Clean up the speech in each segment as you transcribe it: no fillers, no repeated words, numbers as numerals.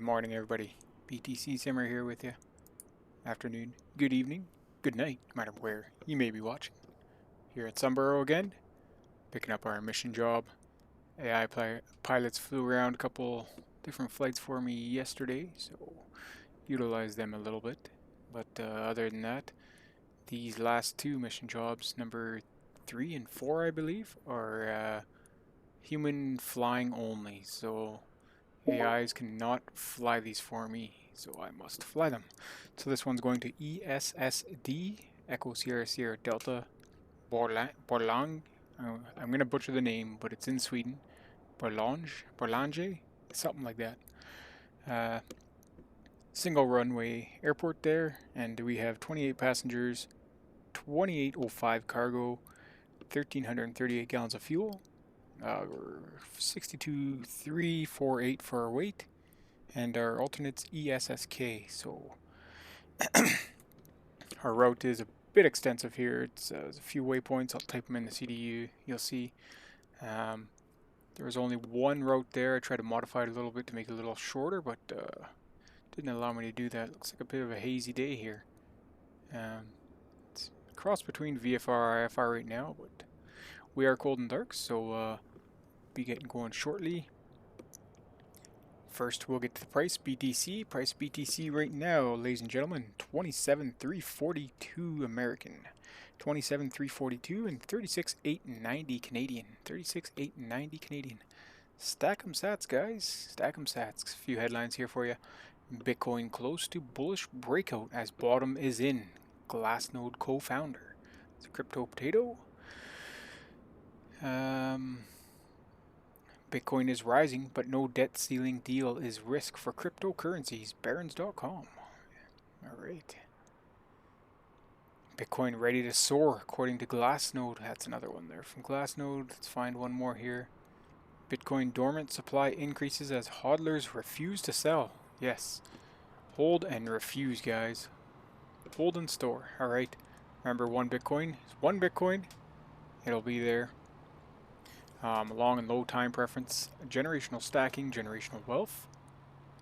morning, everybody. BTC Simmer here with you. Afternoon, good evening, good night, no matter where you may be watching. Here at Sumburgh again, picking up our mission job. AI pilots flew around a couple different flights for me yesterday, so utilized them a little bit. But other than that, these last two mission jobs, number 3 and 4, I believe, are human flying only. So AIs cannot fly these for me, so I must fly them. So this one's going to ESSD, Echo Sierra Sierra Delta, Borlänge. I'm going to butcher the name, but it's in Sweden. Borlänge, something like that. Single runway airport there, and we have 28 passengers, 2805 cargo, 1,338 gallons of fuel. We're 62,348 for our weight, and our alternate's ESSK. So our route is a bit extensive here. There's a few waypoints. I'll type them in the CDU. You'll see. There was only one route there. I tried to modify it a little bit to make it a little shorter, but didn't allow me to do that. Looks like a bit of a hazy day here. It's a cross between VFR and IFR right now, but we are cold and dark, so be getting going shortly. First, we'll get to the price. BTC. Price BTC right now, ladies and gentlemen, 27,342 American, 27,342, and 36,890 Canadian. 36,890 Canadian. Stack 'em sats, guys. Stack 'em sats. A few headlines here for you. Bitcoin close to bullish breakout as bottom is in. Glassnode co-founder. It's a crypto potato. Bitcoin is rising, but no debt ceiling deal is risk for cryptocurrencies. Barons.com. Alright. Bitcoin ready to soar, according to Glassnode. That's another one there from Glassnode. Let's find one more here. Bitcoin dormant supply increases as hodlers refuse to sell. Yes. Hold and refuse, guys. Hold and store. Alright. Remember, one Bitcoin is one Bitcoin. It'll be there. Long and low time preference, generational stacking, generational wealth.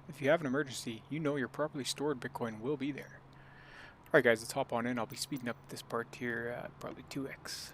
If you have an emergency, you know your properly stored Bitcoin will be there. Alright guys, let's hop on in. I'll be speeding up this part here at probably 2x.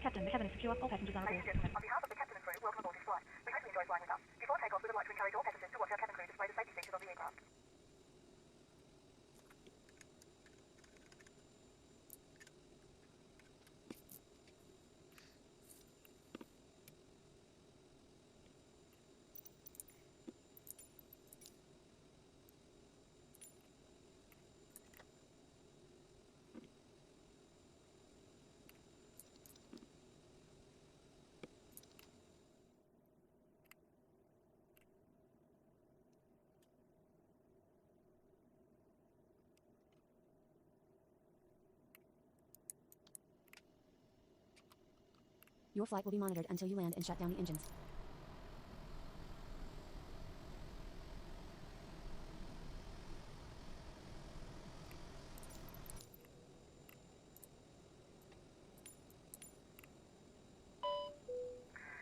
Captain, the cabin is secure. All passengers are aboard. Ladies and gentlemen, on behalf of the captain and crew, welcome aboard this flight. We hope you enjoy flying with us. Before takeoff, we would like to encourage all passengers to watch our cabin crew display the safety features of the aircraft. Your flight will be monitored until you land and shut down the engines.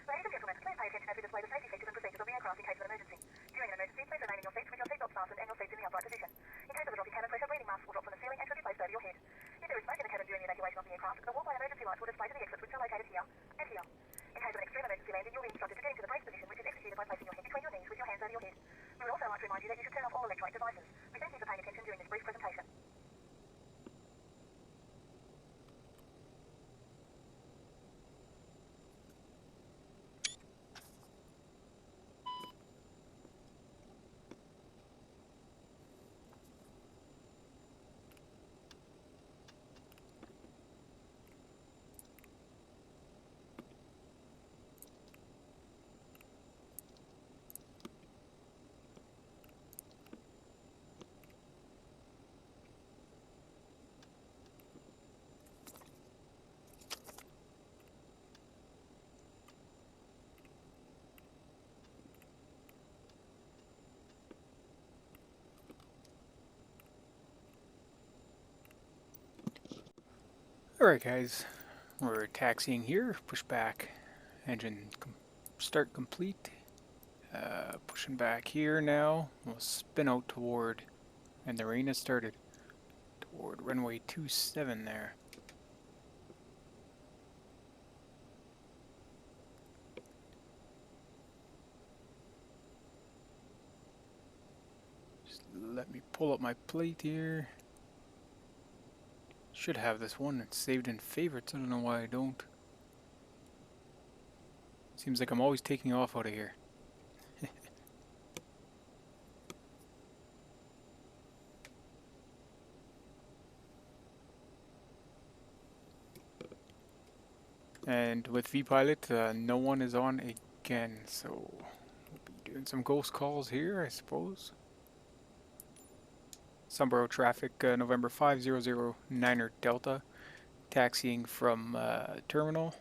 Ladies and gentlemen, please pay attention as we display the safety features and procedures of the aircraft in case of an emergency. During an emergency, please remain in your seats with your seatbelts fastened and your seats in the upright position. In case of a dropping cabin pressure, breathing masks will drop from the ceiling and should be placed over your head. If there is smoke in the cabin during the evacuation of the aircraft, the walkway emergency lights will display to the exits which are located here and here. In case of an extreme emergency landing, you'll be instructed to get into the brace position, which is executed by placing your head between your knees with your hands over your head. We would also like to remind you that you should turn off all electronic devices. We thank you for paying attention during this brief presentation. Alright guys, we're taxiing here, pushback, engine start complete, pushing back here now, we'll spin out toward, and the rain has started, toward runway 27 there. Just let me pull up my plate here. Should have this one, it's saved in favorites, I don't know why I don't. Seems like I'm always taking off out of here. And with VPilot, no one is on again, so we'll be doing some ghost calls here, I suppose. Sumburgh traffic, November 5009er Delta, taxiing from terminal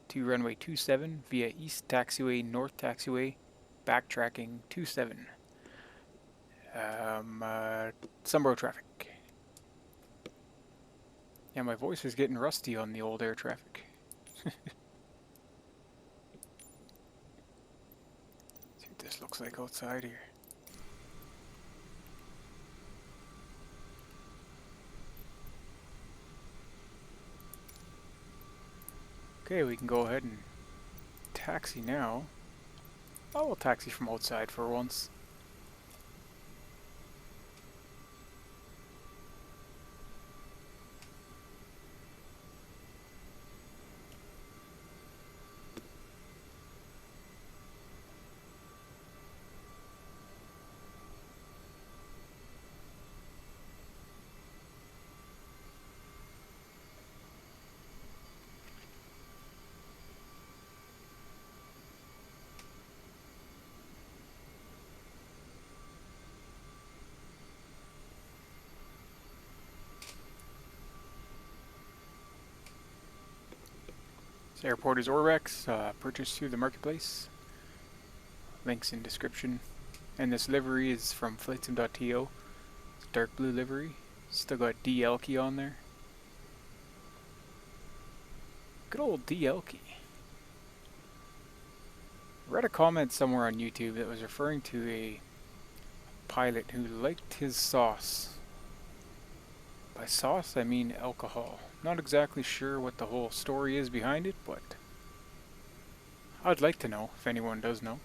to runway 27 via East Taxiway, North Taxiway, backtracking 27. Sumburgh traffic. Yeah, my voice is getting rusty on the old air traffic. See what this looks like outside here. Okay, we can go ahead and taxi now. Oh, we'll taxi from outside for once. This airport is Orbx, purchased through the marketplace. Links in description. And this livery is from flightsim.to. It's a dark blue livery. Still got D Elke on there. Good old D Elke. I read a comment somewhere on YouTube that was referring to a pilot who liked his sauce. By sauce, I mean alcohol. Not exactly sure what the whole story is behind it, but I'd like to know if anyone does know.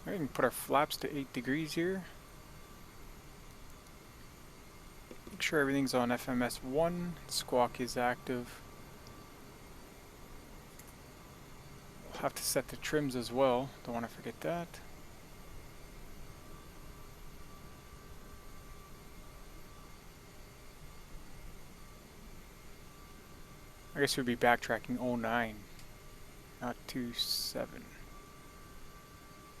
We can put our flaps to 8 degrees here. Make sure everything's on FMS1. Squawk is active. We'll have to set the trims as well. Don't want to forget that. I guess we'd be backtracking 09, not 27.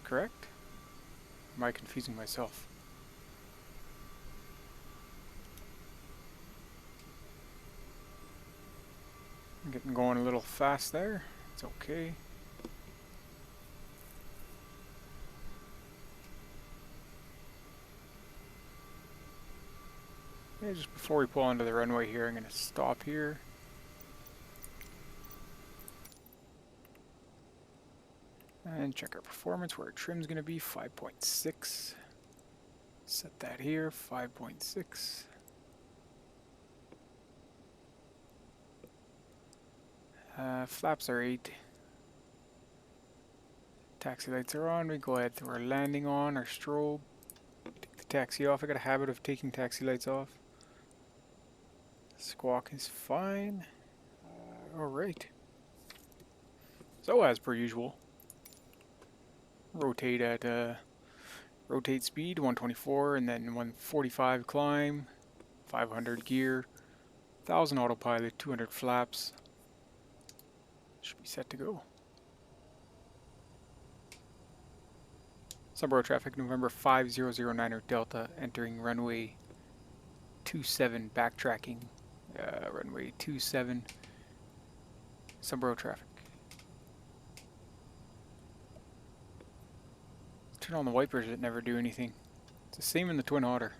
Correct? Or am I confusing myself? I'm getting going a little fast there. It's okay. Yeah, just before we pull onto the runway here, I'm going to stop here. And check our performance, where our trim's going to be, 5.6. Set that here, 5.6. Flaps are 8. Taxi lights are on. We go ahead to our landing on, our strobe. Take the taxi off. I got a habit of taking taxi lights off. Squawk is fine. Alright. So as per usual, rotate at rotate speed 124 and then 145 climb, 500 gear, 1000 autopilot, 200 flaps. Should be set to go. Sumburgh traffic, November 5009er Delta, entering runway 27, backtracking. Runway 27, Sumburgh traffic. Turn on the wipers that never do anything. It's the same in the Twin Otter.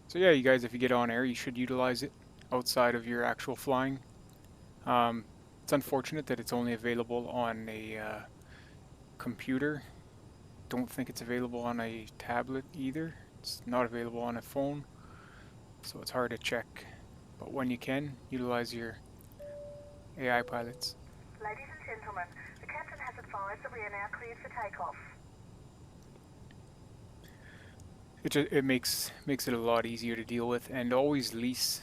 So yeah, you guys, if you get OnAir, you should utilize it outside of your actual flying. It's unfortunate that it's only available on a computer. Don't think it's available on a tablet either. It's not available on a phone, so it's hard to check. But when you can, utilize your AI pilots. Ladies and gentlemen, the captain has advised that we are now cleared for takeoff. It makes it a lot easier to deal with, and always lease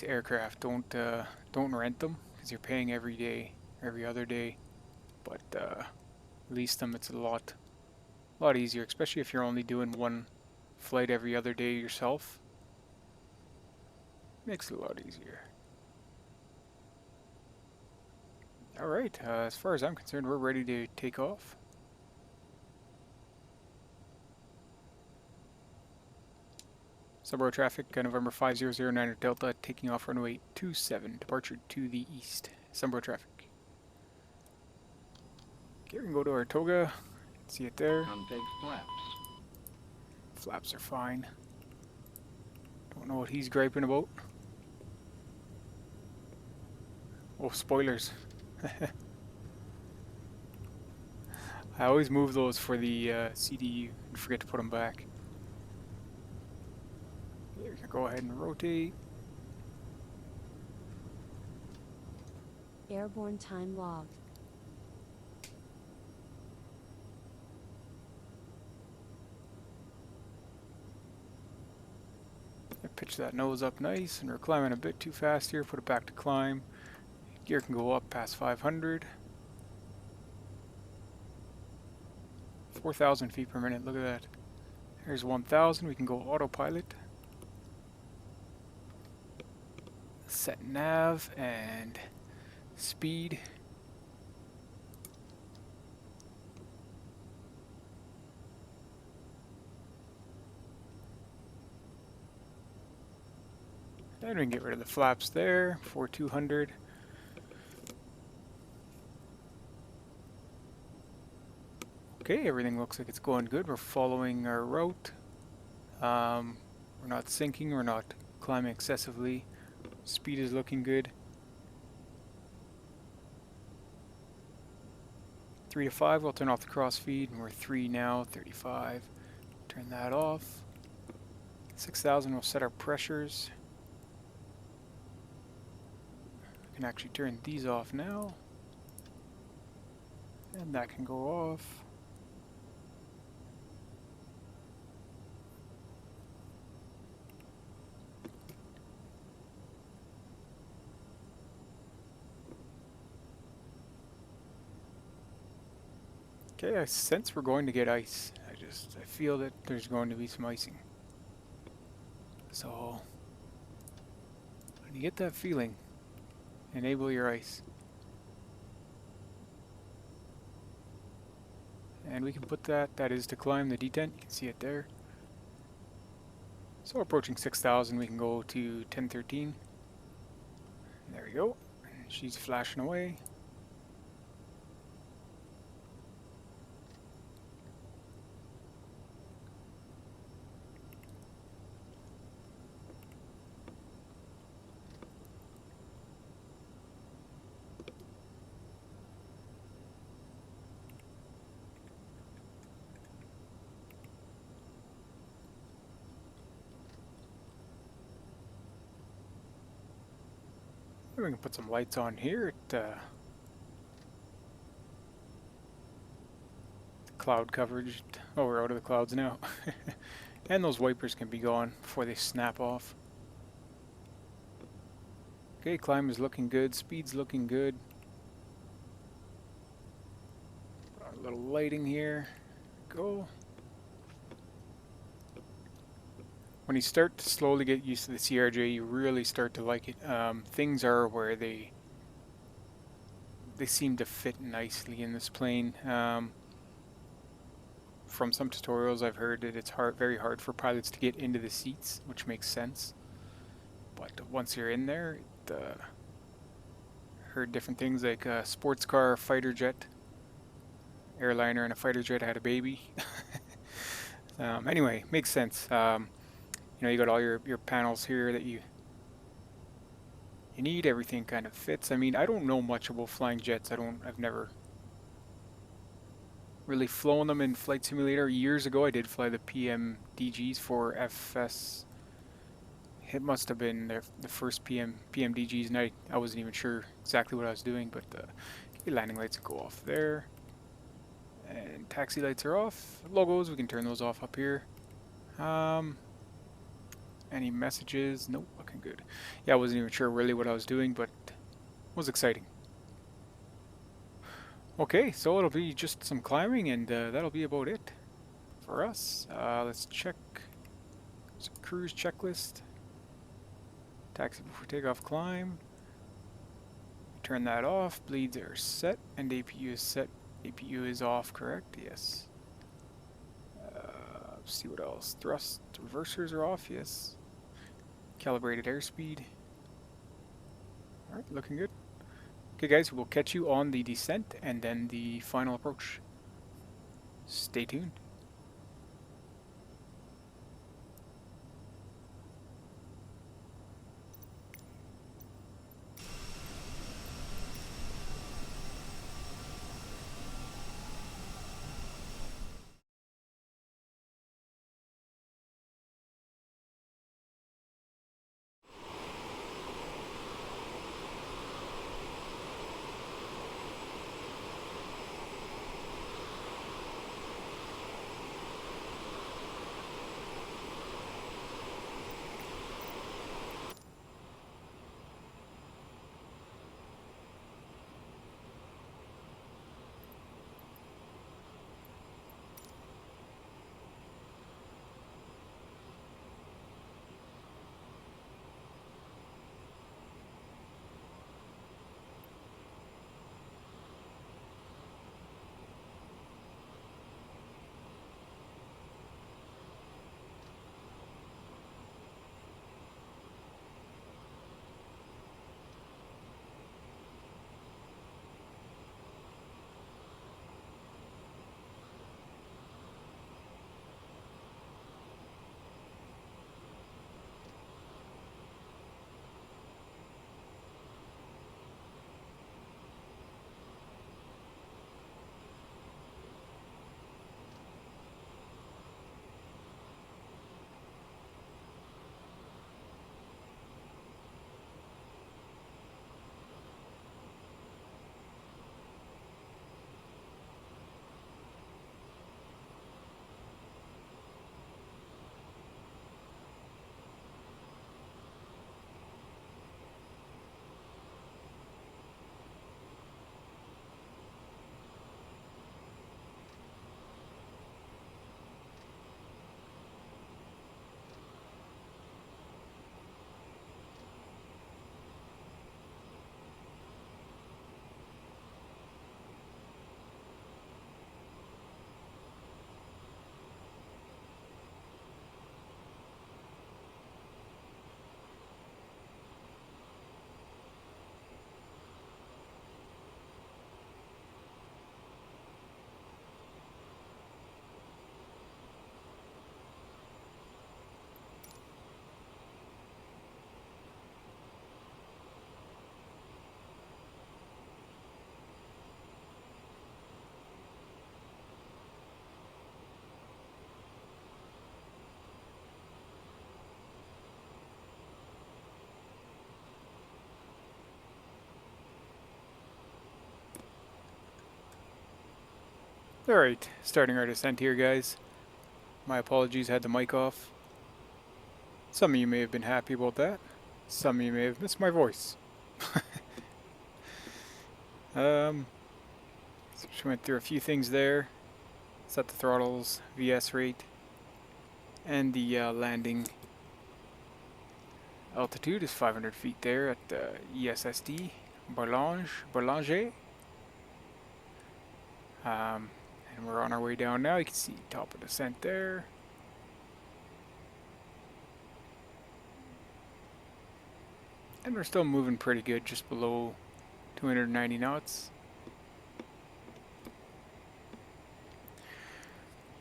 aircraft. Don't rent them, because you're paying every other day. But lease them. It's a lot easier, especially if you're only doing one flight every other day yourself. Makes it a lot easier. All right. As far as I'm concerned, we're ready to take off. Sumburgh traffic, November 5009er Delta, taking off runway 27, departure to the east. Sumburgh traffic. Okay, we can go to our toga. See it there. Unpeg flaps. Flaps are fine. Don't know what he's griping about. Oh, spoilers. I always move those for the CDU and forget to put them back. Here, we can go ahead and rotate. Airborne time logged. Pitch that nose up nice, and we're climbing a bit too fast here. Put it back to climb. Gear can go up past 500. 4,000 feet per minute, look at that. Here's 1,000, we can go autopilot. Set nav and speed. And we can get rid of the flaps there for 200. Okay, everything looks like it's going good. We're following our route. We're not sinking, we're not climbing excessively. Speed is looking good. 3 to 5, we'll turn off the crossfeed, and we're 3 now, 35. Turn that off. 6,000, we'll set our pressures. We can actually turn these off now. And that can go off. Okay, I sense we're going to get ice. I feel that there's going to be some icing. So, when you get that feeling, enable your ice. And we can put that is to climb the detent, you can see it there. So approaching 6,000, we can go to 1013. There we go, she's flashing away. We can put some lights on here at the cloud coverage. Oh, we're out of the clouds now. And those wipers can be gone before they snap off. Okay, climb is looking good, speed's looking good. Put on a little lighting here. Go. When you start to slowly get used to the CRJ, you really start to like it. Things are where they seem to fit nicely in this plane. From some tutorials I've heard that it's very hard for pilots to get into the seats, which makes sense. But once you're in there, heard different things like a sports car, fighter jet, airliner, and a fighter jet had a baby. Anyway, makes sense. You know, you got all your panels here that you need. Everything kind of fits. I mean, I don't know much about flying jets. I've never really flown them in Flight Simulator. Years ago, I did fly the PMDGs for FS. It must have been the first PMDGs, and I wasn't even sure exactly what I was doing, but okay, landing lights go off there. And taxi lights are off. Logos, we can turn those off up here. Any messages? Nope, looking good. Yeah, I wasn't even sure really what I was doing, but it was exciting. Okay, so it'll be just some climbing, and that'll be about it for us. Let's check some cruise checklist. Taxi before takeoff, climb. Turn that off. Bleeds are set, and APU is set. APU is off, correct? Yes. Let's see what else. Thrust reversers are off, yes. Calibrated airspeed. Alright, looking good. Okay guys, we'll catch you on the descent and then the final approach. Stay tuned. Alright, starting our descent here, guys. My apologies, had the mic off. Some of you may have been happy about that. Some of you may have missed my voice. So we went through a few things there. Set the throttles, VS rate, and the landing altitude is 500 feet there at ESSD, Borlänge. And we're on our way down now. You can see top of descent there. And we're still moving pretty good, just below 290 knots.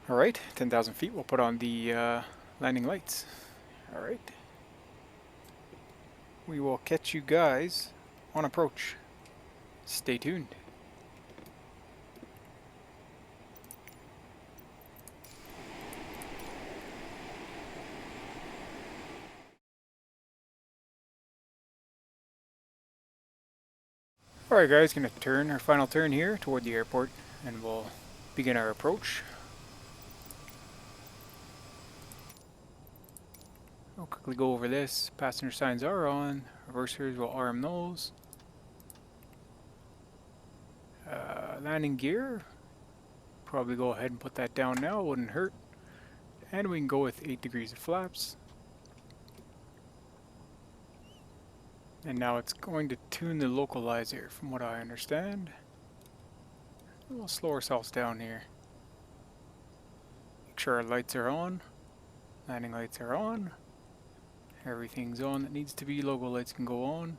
Alright, 10,000 feet, we'll put on the landing lights. Alright. We will catch you guys on approach. Stay tuned. Alright guys, gonna turn our final turn here toward the airport and we'll begin our approach. I'll quickly go over this. Passenger signs are on. Reversers will arm those. Landing gear. Probably go ahead and put that down now. Wouldn't hurt. And we can go with 8 degrees of flaps. And now it's going to tune the localizer from what I understand. We'll slow ourselves down here. Make sure our lights are on. Landing lights are on. Everything's on that needs to be. Logo lights can go on.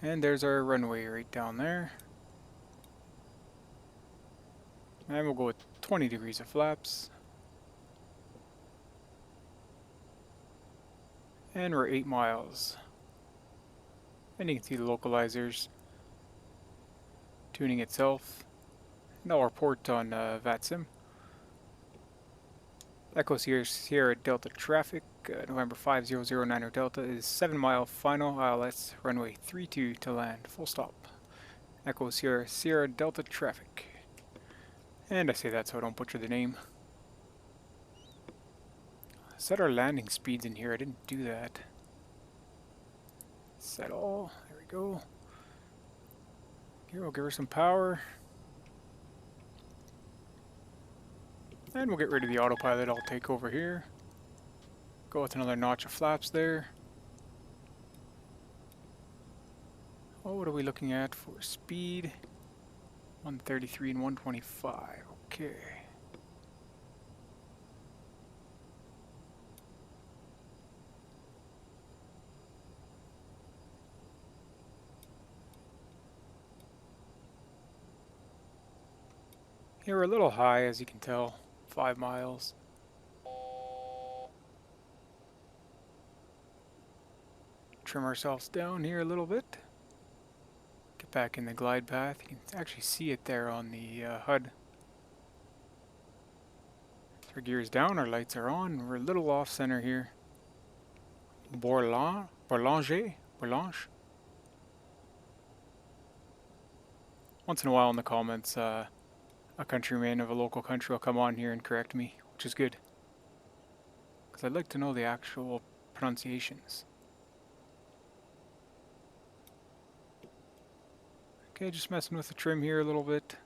And there's our runway right down there. And we'll go with 20 degrees of flaps. And we're 8 miles. And you can see the localizers tuning itself. And I'll report on Vatsim. Echo Sierra Delta traffic, November 5009 Delta is 7 mile final ILS runway 32 to land, full stop. Echo Sierra Delta traffic. And I say that so I don't butcher the name. Set our landing speeds in here, I didn't do that. Set all, there we go. Here we'll give her some power. And we'll get rid of the autopilot, I'll take over here. Go with another notch of flaps there. Oh, what are we looking at for speed? 133 and 125, okay. Here we're a little high, as you can tell. 5 miles. Trim ourselves down here a little bit. Get back in the glide path. You can actually see it there on the HUD. So our gear's down, our lights are on. We're a little off center here. Borlänge. Once in a while in the comments, a countryman of a local country will come on here and correct me, which is good. Because I'd like to know the actual pronunciations. Okay, just messing with the trim here a little bit.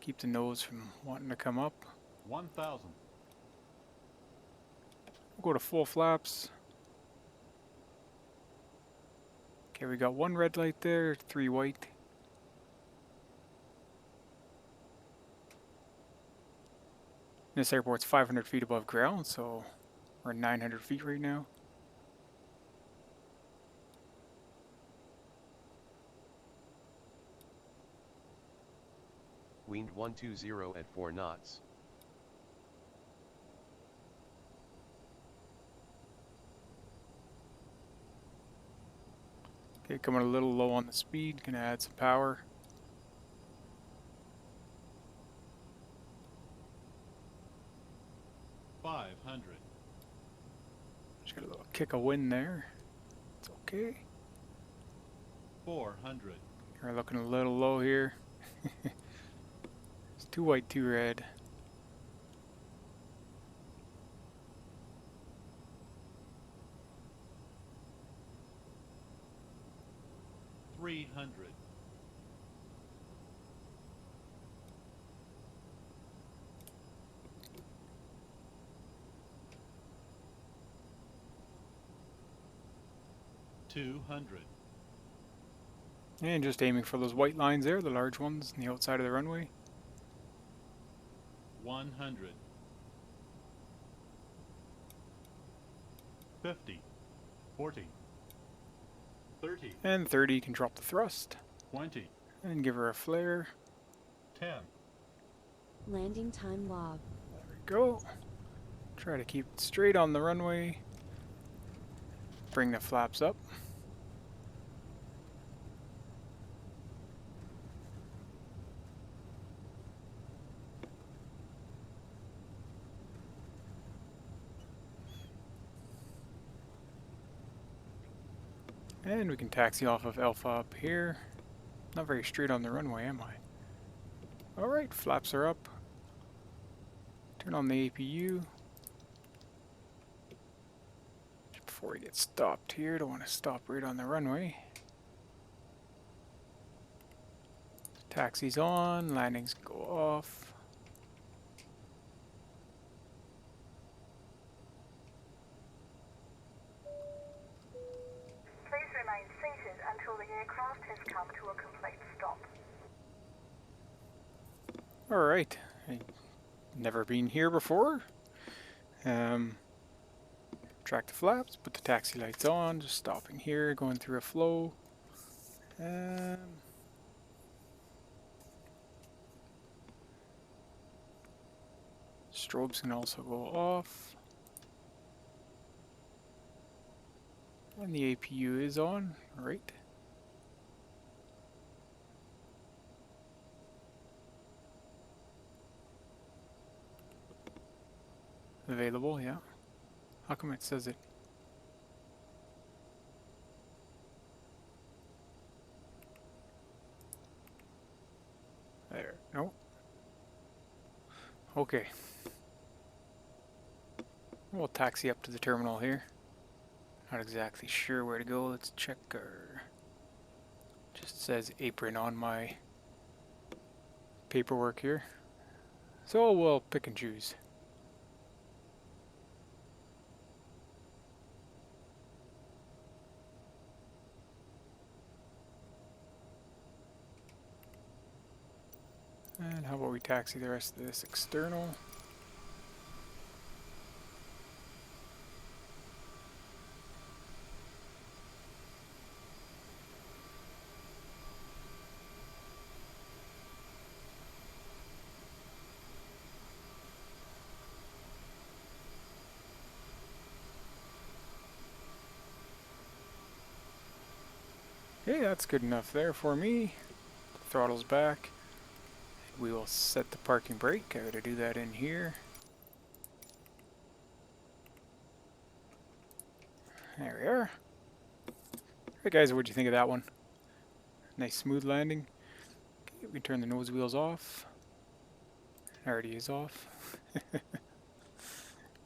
Keep the nose from wanting to come up. 1,000. We'll go to full flaps. Okay, we got 1 red light there, 3 white. This airport's 500 feet above ground, so we're 900 feet right now. Wind 120 at 4 knots. Okay, coming a little low on the speed, gonna add some power. Just got a little kick of wind there. It's okay. 400. We're looking a little low here. Two white, two red. $300. $200. And just aiming for those white lines there, the large ones on the outside of the runway. 100. 50. 40. 30. And 30 can drop the thrust. 20. And give her a flare. 10. Landing time log. There we go. Try to keep it straight on the runway. Bring the flaps up. And we can taxi off of Alpha up here. Not very straight on the runway, am I? Alright, flaps are up. Turn on the APU. Just before we get stopped here, don't want to stop right on the runway. Taxi's on, landings go off. Please remain seated until the aircraft has come to a complete stop. Alright, I've never been here before. Track the flaps, put the taxi lights on, just stopping here, going through a flow. Strobes can also go off. And the APU is on, right? Available, yeah. How come it says it? There, no. Okay. We'll taxi up to the terminal here. Not exactly sure where to go. Let's check our... Just says apron on my paperwork here. So we'll pick and choose. And how about we taxi the rest of this external? Okay, that's good enough there for me. Throttle's back. We will set the parking brake. I gotta do that in here. There we are. Alright guys, what'd you think of that one? Nice smooth landing. Okay, we can turn the nose wheels off. It already is off.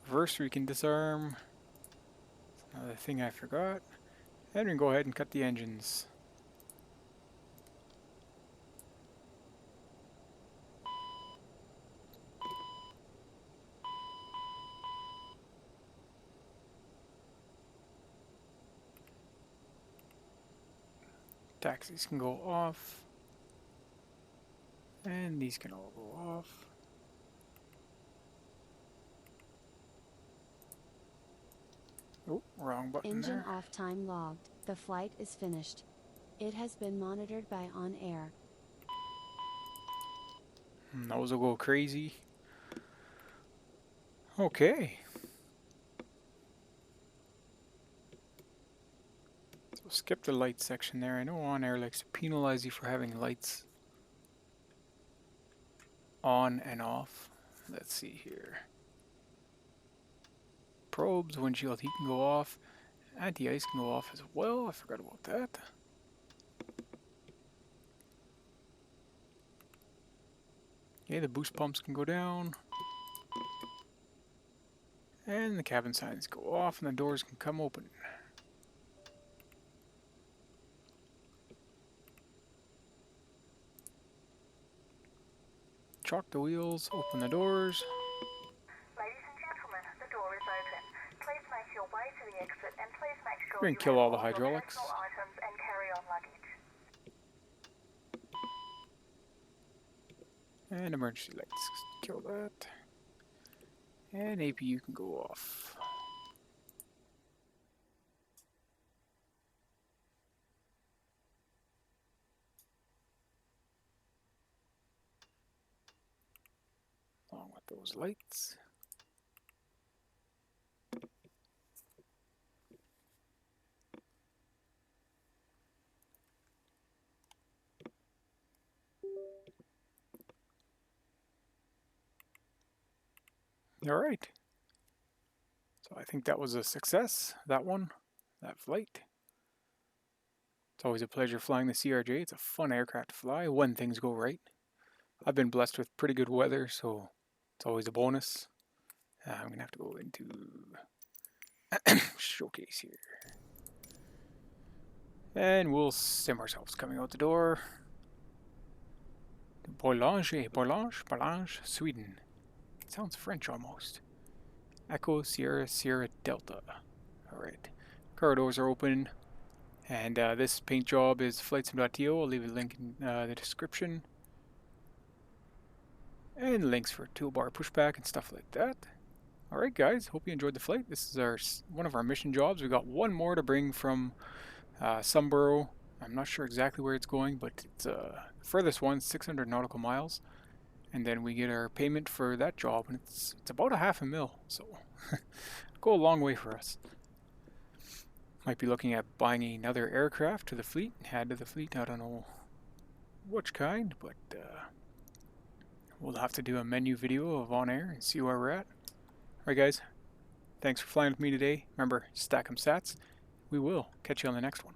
Reverse we can disarm. That's another thing I forgot. And we can go ahead and cut the engines. Taxis can go off. And these can all go off. Oh, wrong button Engine there. off time logged. The flight is finished. It has been monitored by OnAir. Those will go crazy. Okay. So skip the light section there. I know OnAir likes to penalize you for having lights on and off. Let's see here. Probes, windshield heat can go off. Anti-ice can go off as well. I forgot about that. Okay, the boost pumps can go down. And the cabin signs go off and the doors can come open. Chalk the wheels, open the doors. Ladies and gentlemen, the door is open. Please make your way to the exit and please make sure We're gonna you kill have all the your hydraulics. personal items and carry-on luggage. And emergency lights, kill that. And APU can go off. Along with those lights. All right. So I think that was a success, that one, that flight. It's always a pleasure flying the CRJ. It's a fun aircraft to fly when things go right. I've been blessed with pretty good weather, so it's always a bonus. I'm going to have to go into showcase here. And we'll sim ourselves coming out the door. Borlänge, Sweden. It sounds French almost. Echo Sierra Sierra Delta. Alright. Car doors are open. And this paint job is flightsim.to. I'll leave a link in the description. And links for Toolbar Pushback and stuff like that. Alright guys, hope you enjoyed the flight. This is one of our mission jobs. We got one more to bring from Sumburgh. I'm not sure exactly where it's going, but it's the furthest one, 600 nautical miles. And then we get our payment for that job, and it's about $500,000, so go a long way for us. Might be looking at buying another aircraft to the fleet, add to the fleet. I don't know which kind, but we'll have to do a menu video of OnAir and see where we're at. Alright guys, thanks for flying with me today. Remember, stack 'em sats. We will catch you on the next one.